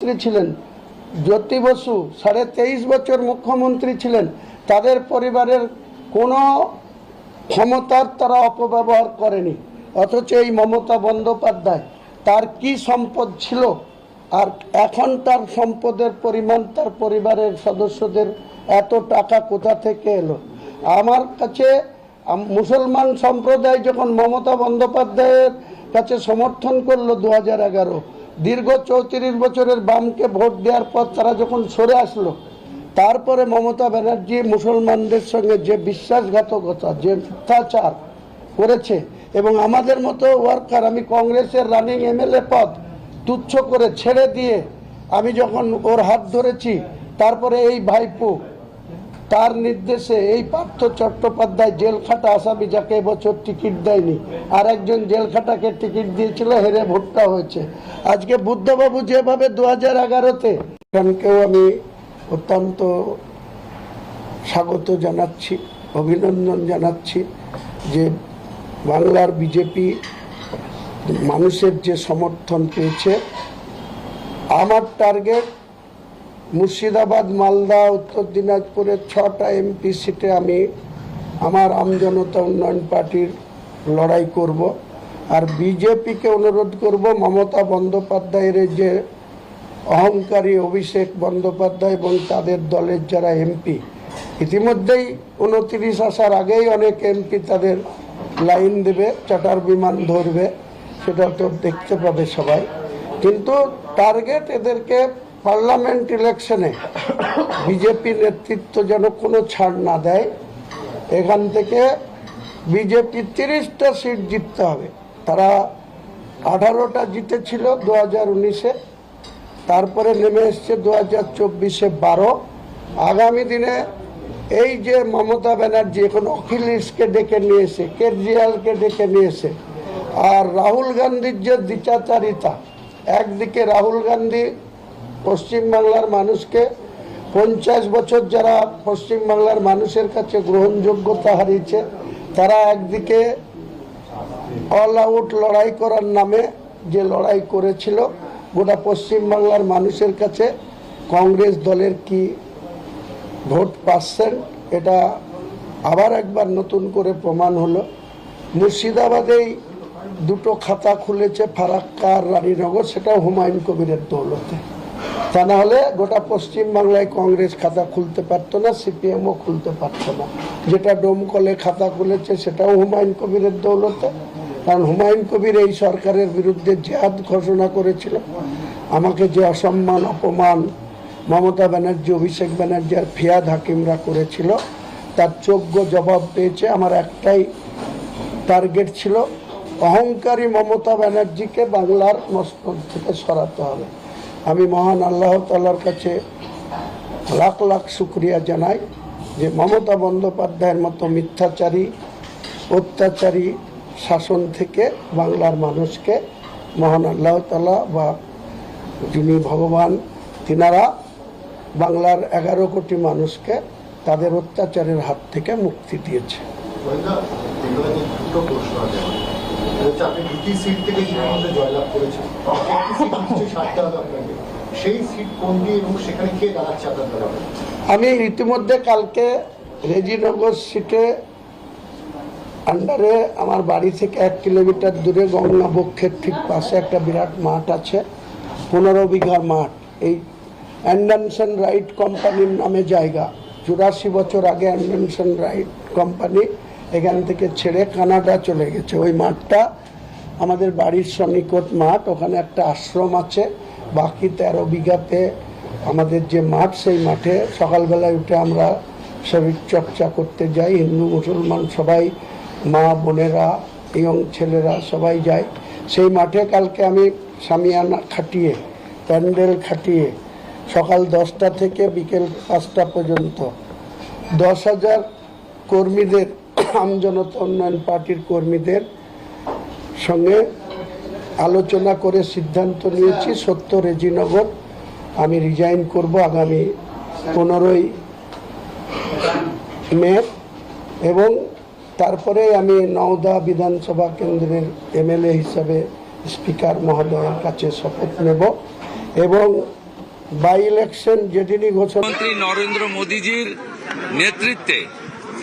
মুখ্যমন্ত্রী ছিলেন, জ্যোতি বসু 23.5 বছর মুখ্যমন্ত্রী ছিলেন, তাদের পরিবারের কোনো ক্ষমতার তারা অপব্যবহার করেনি। অথচ এই মমতা বন্দ্যোপাধ্যায়, তার কি সম্পদ ছিল আর এখন তার সম্পদের পরিমাণ, তার পরিবারের সদস্যদের এত টাকা কোথা থেকে এলো? আমার কাছে মুসলমান সম্প্রদায় যখন মমতা বন্দ্যোপাধ্যায়ের কাছে সমর্থন করলো 2011, দীর্ঘ 34 বছরের বামকে ভোট দেওয়ার পর তারা যখন সরে আসলো, তারপরে মমতা ব্যানার্জি মুসলমানদের সঙ্গে যে বিশ্বাসঘাতকতা, যে মিথ্যাচার করেছে, এবং আমাদের মতো ওয়ার্কার, আমি কংগ্রেসের রানিং এমএলএ পদ তুচ্ছ করে ছেড়ে দিয়ে আমি যখন ওর হাত ধরেছি, তারপরে এই ভাইপো তার নির্দেশে এই পার্থ চট্টোপাধ্যায় জেলখাটা আসামি, যাকে এবছর টিকিট দেয়নি, আর একজন জেলখাটাকে টিকিট দিয়েছিল, হেরে ভোটটা হয়েছে। আজকে বুদ্ধবাবু যেভাবে 2011-তে, এখানকেও আমি অত্যন্ত স্বাগত জানাচ্ছি, অভিনন্দন জানাচ্ছি যে বাংলার বিজেপি মানুষের যে সমর্থন পেয়েছে। আমার টার্গেট মুর্শিদাবাদ, মালদা, উত্তর দিনাজপুরের 6টা এমপি সিটে আমি আমার আমজনতা উন্নয়ন পার্টির লড়াই করব। আর বিজেপিকে অনুরোধ করব, মমতা বন্দ্যোপাধ্যায়ের যে অহংকারী অভিষেক বন্দ্যোপাধ্যায় এবং তাদের দলের যারা এমপি, ইতিমধ্যেই 29 আসার আগেই অনেক এমপি তাদের লাইন দেবে, চার্টার বিমান ধরবে, সেটা তো দেখতে পাবে সবাই। কিন্তু টার্গেট এদেরকে পার্লামেন্ট ইলেকশনে বিজেপি নেতৃত্ব যেন কোনো ছাড় না দেয়। এখান থেকে বিজেপি 30টা সিট জিততে হবে। তারা 18টা জিতেছিল 2019-এ, তারপরে নেমে এসছে 2024-এ 12। আগামী দিনে এই যে মমতা ব্যানার্জি এখন অখিলেশকে ডেকে নিয়েছে, কেজরিওয়ালকে ডেকে নিয়েছে, আর রাহুল গান্ধীর যে দ্বিচারিতা, একদিকে রাহুল গান্ধী পশ্চিমবাংলার মানুষকে 50 বছর যারা পশ্চিমবাংলার মানুষের কাছে গ্রহণযোগ্যতা হারিয়েছে, তারা একদিকে অল আউট লড়াই করার নামে যে লড়াই করেছিল, গোটা পশ্চিমবাংলার মানুষের কাছে কংগ্রেস দলের কি ভোট পার্সেন্ট, এটা আবার একবার নতুন করে প্রমাণ হলো। মুর্শিদাবাদেই 2টো খাতা খুলেছে, ফারাক্কা আর রানীনগর, সেটাও হুমায়ুন কবিরের দৌলতে। তা না হলে গোটা পশ্চিমবাংলায় কংগ্রেস খাতা খুলতে পারতো না, সিপিএমও খুলতে পারতো না। যেটা ডোমকলে খাতা খুলেছে সেটাও হুমায়ুন কবিরের দৌলতে, কারণ হুমায়ুন কবির এই সরকারের বিরুদ্ধে জেহাদ ঘোষণা করেছিল। আমাকে যে অসম্মান, অপমান মমতা ব্যানার্জি, অভিষেক ব্যানার্জি আর ফিয়াদ হাকিমরা করেছিল, তার যোগ্য জবাব পেয়েছে। আমার একটাই টার্গেট ছিল, অহংকারী মমতা ব্যানার্জিকে বাংলার মস্তক থেকে সরাতে হবে। আমি মহান আল্লাহ তাআলার কাছে লাখ লাখ শুকরিয়া জানাই যে মমতা বন্দ্যোপাধ্যায়ের মতো মিথ্যাচারী, অত্যাচারী শাসন থেকে বাংলার মানুষকে মহান আল্লাহ তাআলা বা যিনি ভগবান, তিনারা বাংলার 11 কোটি মানুষকে তাদের অত্যাচারের হাত থেকে মুক্তি দিয়েছে। আমি ইতিমধ্যে কালকে রেজিনগর সিটে আন্ডারে আমার বাড়ি থেকে 1 কিলোমিটার দূরে গঙ্গা বক্ষের ঠিক পাশে একটা বিরাট মাঠ আছে, 15 বিঘা মাঠ। এই অ্যান্ডারসন রাইট কোম্পানির নামে জায়গা। 84 বছর আগে অ্যান্ডারসন রাইট কোম্পানি এখান থেকে ছেড়ে কানাডা চলে গেছে। ওই মাঠটা আমাদের বাড়ির সন্নিকট মাঠ, ওখানে একটা আশ্রম আছে। বাকি 13 বিঘাতে আমাদের যে মাঠ, সেই মাঠে সকালবেলায় উঠে আমরা শরীর চর্চা করতে যাই। হিন্দু মুসলমান সবাই, মা বোনেরা, ইয়ং ছেলেরা সবাই যায় সেই মাঠে। কালকে আমি সামিয়ানা খাটিয়ে, প্যান্ডেল খাটিয়ে সকাল 10টা থেকে বিকেল 5টা পর্যন্ত 10,000 কর্মীদের, আমজনতা উন্নয়ন পার্টির কর্মীদের সঙ্গে আলোচনা করে সিদ্ধান্ত নিয়েছি 70 রেজিনগর আমি রিজাইন করব আগামী 15ই মে, এবং তারপরে আমি নওদা বিধানসভা কেন্দ্রের এমএলএ হিসাবে স্পিকার মহোদয়ের কাছে শপথ নেব। এবং বাই ইলেকশন যেদিনই ঘোষণা প্রধানমন্ত্রী নরেন্দ্র মোদীজির নেতৃত্বে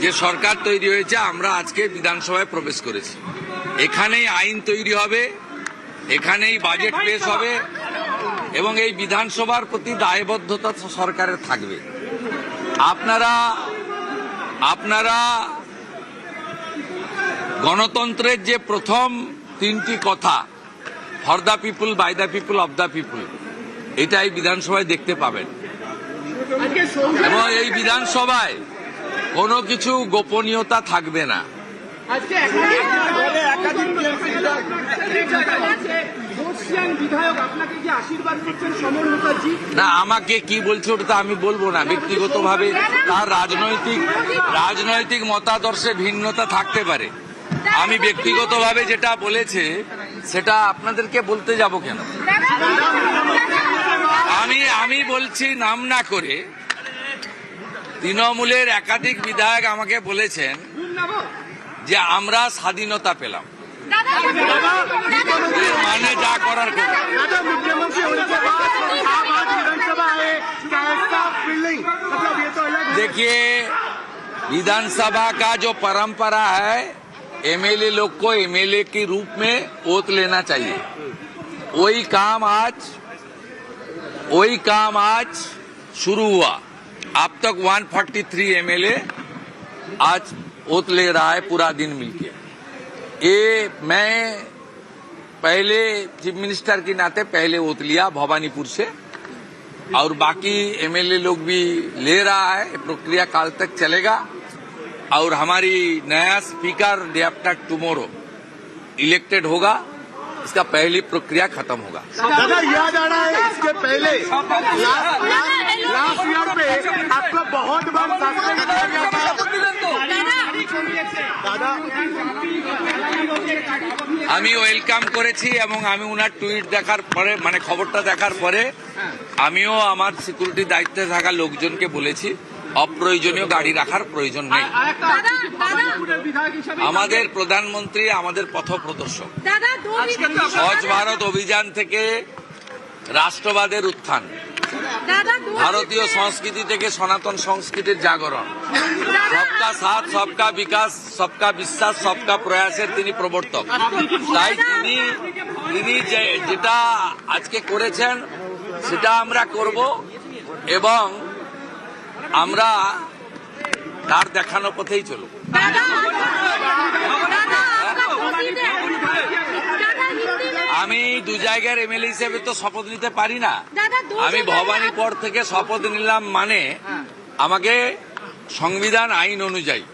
যে সরকার তৈরি হয়েছে, আমরা আজকে বিধানসভায় প্রবেশ করেছি। এখানেই আইন তৈরি হবে, এখানেই বাজেট পেশ হবে এবং এই বিধানসভার প্রতি দায়বদ্ধতা সরকারের থাকবে। আপনারা গণতন্ত্রের যে প্রথম তিনটি কথা, for the people, by the people, of the people, এটা এই বিধানসভায় দেখতে পাবেন। এবং এই বিধানসভায় কোনো কিছু গোপনীয়তা থাকবে না। না, আমাকে কি বলছে ওটা তো আমি বলবো না। ব্যক্তিগতভাবে তার রাজনৈতিক মতাদর্শে ভিন্নতা থাকতে পারে। আমি ব্যক্তিগতভাবে যেটা বলেছে সেটা আপনাদেরকে বলতে যাব কেন? আমি বলছি নাম না করে, তৃণমূলের একাধিক বিধায়ক আমাকে বলেছেন যে আমরা স্বাধীনতা পেলাম, মানে যা করার করব। देखिए, विधानसभा का जो परंपरा है, एमएलए लोग को एमएलए के रूप में ओत लेना चाहिए। वही काम आज शुरू हुआ। अब तक 143 एमएलए आज ओत ले रहा है पूरा दिन मिलके। ये मैं पहले चीफ मिनिस्टर के नाते पहले ओत लिया भवानीपुर से, और बाकी एमएलए लोग भी ले रहा है। प्रक्रिया काल तक चलेगा और हमारी नया speaker day after tomorrow elected होगा, इसका पहली प्रक्रिया खत्म होगा। दादा, याद आ रहा है इसके पहले लास्ट ईयर पे आपको बहुत बार सस्पेंड किया गया था। दादा, আমি ওয়েলকাম করেছি এবং আমি উনার টুইট দেখার পরে, মানে খবরটা দেখার পরে, আমিও আমার সিকিউরিটি দায়িত্বে থাকা লোকজনকে বলেছি অপ্রয়োজনীয় গাড়ি রাখার প্রয়োজন নেই। আমাদের প্রধানমন্ত্রী আমাদের পথপ্রদর্শক। স্বচ্ছ ভারত অভিযান থেকে রাষ্ট্রবাদের উত্থান, ভারতীয় সংস্কৃতি থেকে সনাতন সংস্কৃতির জাগরণ, সবকা সাথ, সবকা বিকাশ, সবকা বিশ্বাস, সবকা প্রয়াসের তিনি প্রবর্তক। তাই তিনি যেটা আজকে করেছেন সেটা আমরা করব এবং আমরা তার দেখানো পথেই চলব। আমি দু জায়গার এমএলএ হিসেবে তো শপথ নিতে পারি না। আমি ভবানীপুর থেকে শপথ নিলাম, মানে আমাকে সংবিধান আইন অনুযায়ী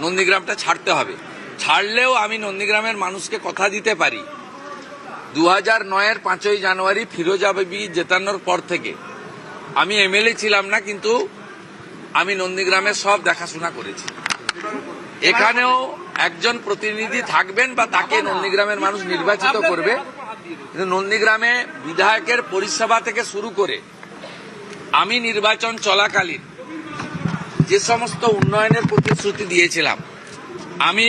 নন্দীগ্রামটা ছাড়তে হবে। ছাড়লেও আমি নন্দীগ্রামের মানুষকে কথা দিতে পারি, 2009-এর 5ই জানুয়ারি ফিরোজা বিবি জেতানোর পর থেকে আমি এমএলএ ছিলাম না, কিন্তু আমি নন্দীগ্রামের সব দেখাশোনা করেছি। এখানেও একজন প্রতিনিধি থাকবেন বা তাকে নন্দীগ্রামের মানুষ নির্বাচিত করবে, কিন্তু নন্দীগ্রামে বিধায়কের পরিষেবা থেকে শুরু করে আমি নির্বাচন চলাকালীন যে সমস্ত উন্নয়নের প্রতিশ্রুতি দিয়েছিলাম, আমি